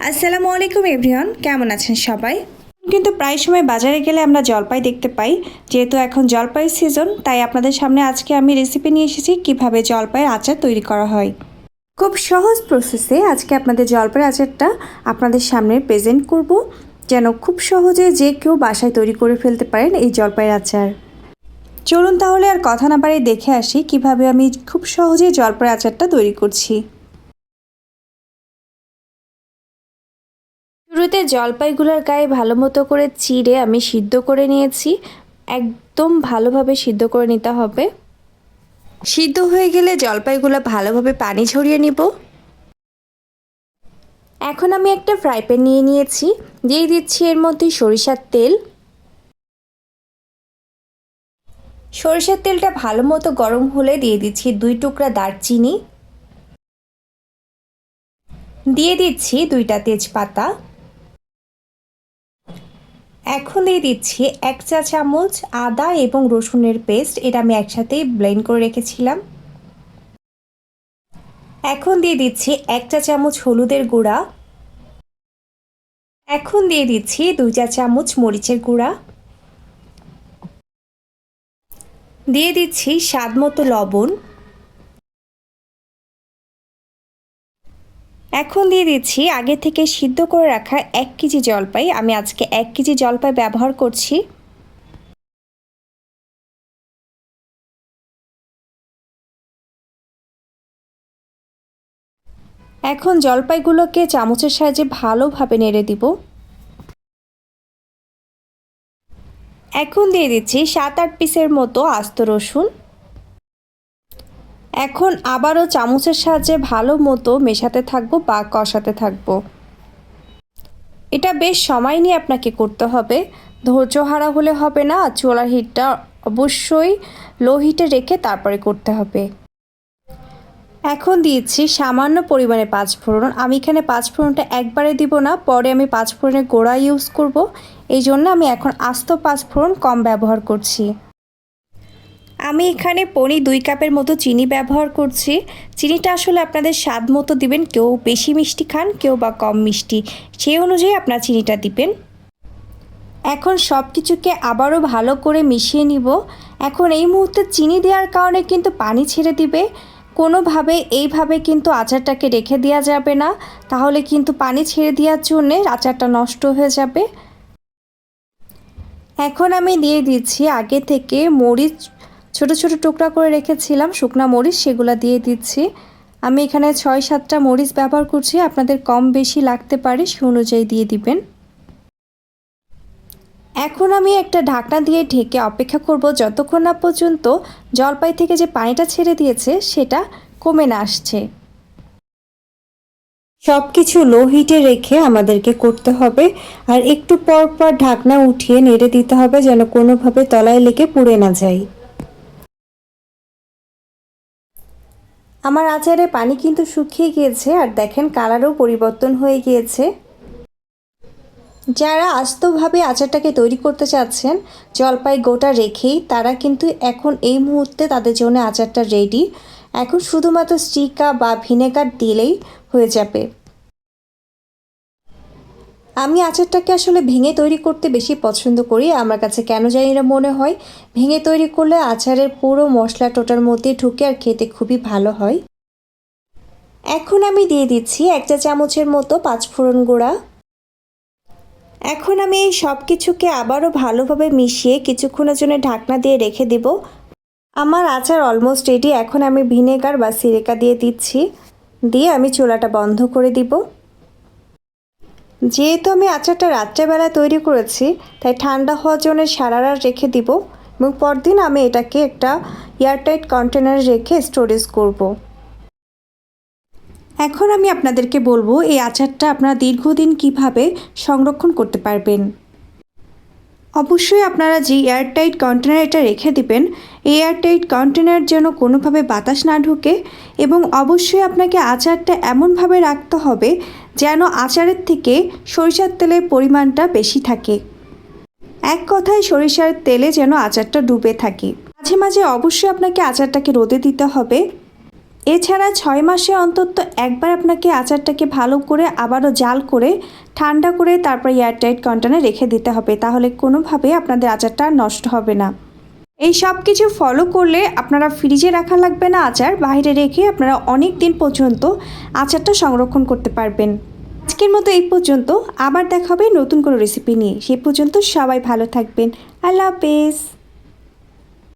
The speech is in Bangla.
আসসালামু আলাইকুম এভরিওয়ান, কেমন আছেন সবাই? কিন্তু প্রায় সময় বাজারে গেলে আমরা জলপাই দেখতে পাই। যেহেতু এখন জলপাই সিজন, তাই আপনাদের সামনে আজকে আমি রেসিপি নিয়ে এসেছি কিভাবে জলপাইয়ের আচার তৈরি করা হয়। খুব সহজ প্রসেসে আজকে আপনাদের জলপাইয়ের আচারটা আপনাদের সামনে প্রেজেন্ট করব, যেন খুব সহজে যে কেউ বাসায় তৈরি করে ফেলতে পারেন এই জলপাইয়ের আচার। চলুন তাহলে আর কথা না বাড়িয়ে দেখে আসি কিভাবে আমি খুব সহজে জলপাইয়ের আচারটা তৈরি করছি। শুরুতে জলপাইগুলোর গায়ে ভালো মতো করে চিড়ে আমি সিদ্ধ করে নিয়েছি। একদম ভালোভাবে সিদ্ধ করে নিতে হবে। সিদ্ধ হয়ে গেলে জলপাইগুলো ভালোভাবে পানি ঝরিয়ে নিব। এখন আমি একটা ফ্রাই প্যান নিয়ে নিয়েছি, দিয়ে দিচ্ছি এর মধ্যে সরিষার তেল। সরিষার তেলটা ভালো মতো গরম হলে দিয়ে দিচ্ছি 2 টুকরা দারচিনি, দিয়ে দিচ্ছি 2টা তেজপাতা। এখন দিয়ে দিচ্ছি 1 চা চামচ আদা এবং রসুনের পেস্ট, এটা আমি একসাথেই ব্লেন্ড করে রেখেছিলাম। এখন দিয়ে দিচ্ছি 1 চা চামচ হলুদের গুঁড়া। এখন দিয়ে দিচ্ছি 2 চা চামচ মরিচের গুঁড়া। দিয়ে দিচ্ছি স্বাদ মতো লবণ। এখন দিয়ে দিচ্ছি আগে থেকে সিদ্ধ করে রাখা 1 কেজি জলপাই। আমি আজকে 1 কেজি জলপাই ব্যবহার করছি। এখন জলপাইগুলোকে চামচের সাহায্যে ভালোভাবে নেড়ে দিব। এখন দিয়ে দিচ্ছি 7-8 পিসের মতো আস্ত রসুন। এখন আবারও চামচের সাহায্যে ভালো মতো মেশাতে থাকবো বা কষাতে থাকবো। এটা বেশ সময় নিয়ে আপনাকে করতে হবে, ধৈর্য হারা হলে হবে না। চুলার হিটটা অবশ্যই লো হিটে রেখে তারপরে করতে হবে। এখন দিয়েছি সামান্য পরিমাণে 5 ফোড়ন। আমি এখানে 5 ফোড়নটা একবারে দিব না, পরে আমি 5 ফোড়নের গোড়া ইউজ করব, এই জন্য আমি এখন আস্ত 5 ফোড়ন কম ব্যবহার করছি। আমি এখানে পৌনে 2 কাপের মতো চিনি ব্যবহার করছি। চিনিটা আসলে আপনাদের স্বাদ মতো দিবেন, কেউ বেশি মিষ্টি খান, কেউ বা কম মিষ্টি, সেই অনুযায়ী আপনার চিনিটা দিবেন। এখন সব কিছুকে আবারও ভালো করে মিশিয়ে নিব। এখন এই মুহূর্তে চিনি দেওয়ার কারণে কিন্তু পানি ছেড়ে দিবে। কোনোভাবে এইভাবে কিন্তু আচারটাকে রেখে দেওয়া যাবে না, তাহলে কিন্তু পানি ছেড়ে দেওয়ার জন্যে আচারটা নষ্ট হয়ে যাবে। এখন আমি দিয়ে দিচ্ছি আগে থেকে মরিচ ছোট ছোট টুকরা করে রেখেছিলাম, শুকনা মরিচ, সেগুলো দিয়ে দিচ্ছি। আমি এখানে 6-7টা মরিচ ব্যবহার করছি, আপনাদের কম বেশি লাগতে পারে, সে অনুযায়ী দিয়ে দিবেন। এখন আমি একটা ঢাকনা দিয়ে ঢেকে অপেক্ষা করব যতক্ষণ না পর্যন্ত জলপাই থেকে যে পানিটা ছেড়ে দিয়েছে সেটা কমে না আসছে। সব কিছু লো হিটে রেখে আমাদেরকে করতে হবে, আর একটু পর পর ঢাকনা উঠিয়ে নেড়ে দিতে হবে যেন কোনোভাবে তলায় লেগে পুড়ে না যায়। আমার আচারে পানি কিন্তু শুকিয়ে গিয়েছে, আর দেখেন কালারও পরিবর্তন হয়ে গিয়েছে। যারা আস্তভাবে আচারটাকে তৈরি করতে চাচ্ছেন জলপাই গোটা রেখেই, তারা কিন্তু এখন এই মুহূর্তে তাদের জন্য আচারটা রেডি। এখন শুধুমাত্র স্টিকা বা ভিনেগার দিলেই হয়ে যাবে। আমি আচারটাকে আসলে ভেঙে তৈরি করতে বেশি পছন্দ করি। আমার কাছে কেন জানি না মনে হয় ভেঙে তৈরি করলে আচারের পুরো মশলা টোটার মধ্যে ঢুকে আর খেতে খুবই ভালো হয়। এখন আমি দিয়ে দিচ্ছি 1 চা চামচের মতো 5 ফোড়ন গুঁড়া। এখন আমি এই সব কিছুকে আবারও ভালোভাবে মিশিয়ে কিছুক্ষণের জন্য ঢাকনা দিয়ে রেখে দেব। আমার আচার অলমোস্ট রেডি। এখন আমি ভিনেগার বা সিরকা দিয়ে দিচ্ছি, দিয়ে আমি চুলাটা বন্ধ করে দিব। যেহেতু আমি আচারটা রাত্রেবেলা তৈরি করেছি, তাই ঠান্ডা হওয়ার জন্য সারা রাত রেখে দিব, এবং পরদিন আমি এটাকে একটা এয়ারটাইট কন্টেনারে রেখে স্টোরেজ করব। এখন আমি আপনাদেরকে বলবো এই আচারটা আপনারা দীর্ঘদিন কিভাবে সংরক্ষণ করতে পারবেন। অবশ্যই আপনারা যে এয়ারটাইট কন্টেনার এটা রেখে দিবেন, এই এয়ারটাইট কন্টেনার যেন কোনোভাবে বাতাস না ঢুকে, এবং অবশ্যই আপনাকে আচারটা এমনভাবে রাখতে হবে যেন আচারের থেকে সরিষার তেলের পরিমাণটা বেশি থাকে। এক কথায় সরিষার তেলে যেন আচারটা ডুবে থাকে। মাঝে মাঝে অবশ্যই আপনাকে আচারটাকে রোদে দিতে হবে। এছাড়া 6 মাসে অন্তত একবার আপনাকে আচারটাকে ভালো করে আবারও জাল করে ঠান্ডা করে তারপর এয়ারটাইট কন্টেনারে রেখে দিতে হবে, তাহলে কোনোভাবে আপনাদের আচারটা নষ্ট হবে না। এই সব কিছু ফলো করলে আপনারা ফ্রিজে রাখা লাগবে না আচার, বাইরে রেখে আপনারা অনেক দিন পর্যন্ত আচারটা সংরক্ষণ করতে পারবেন। আজকের মতো এই পর্যন্ত, আবার দেখা হবে নতুন কোনো রেসিপি নিয়ে। সে পর্যন্ত সবাই ভালো থাকবেন। আল্লাহ হাফেজ।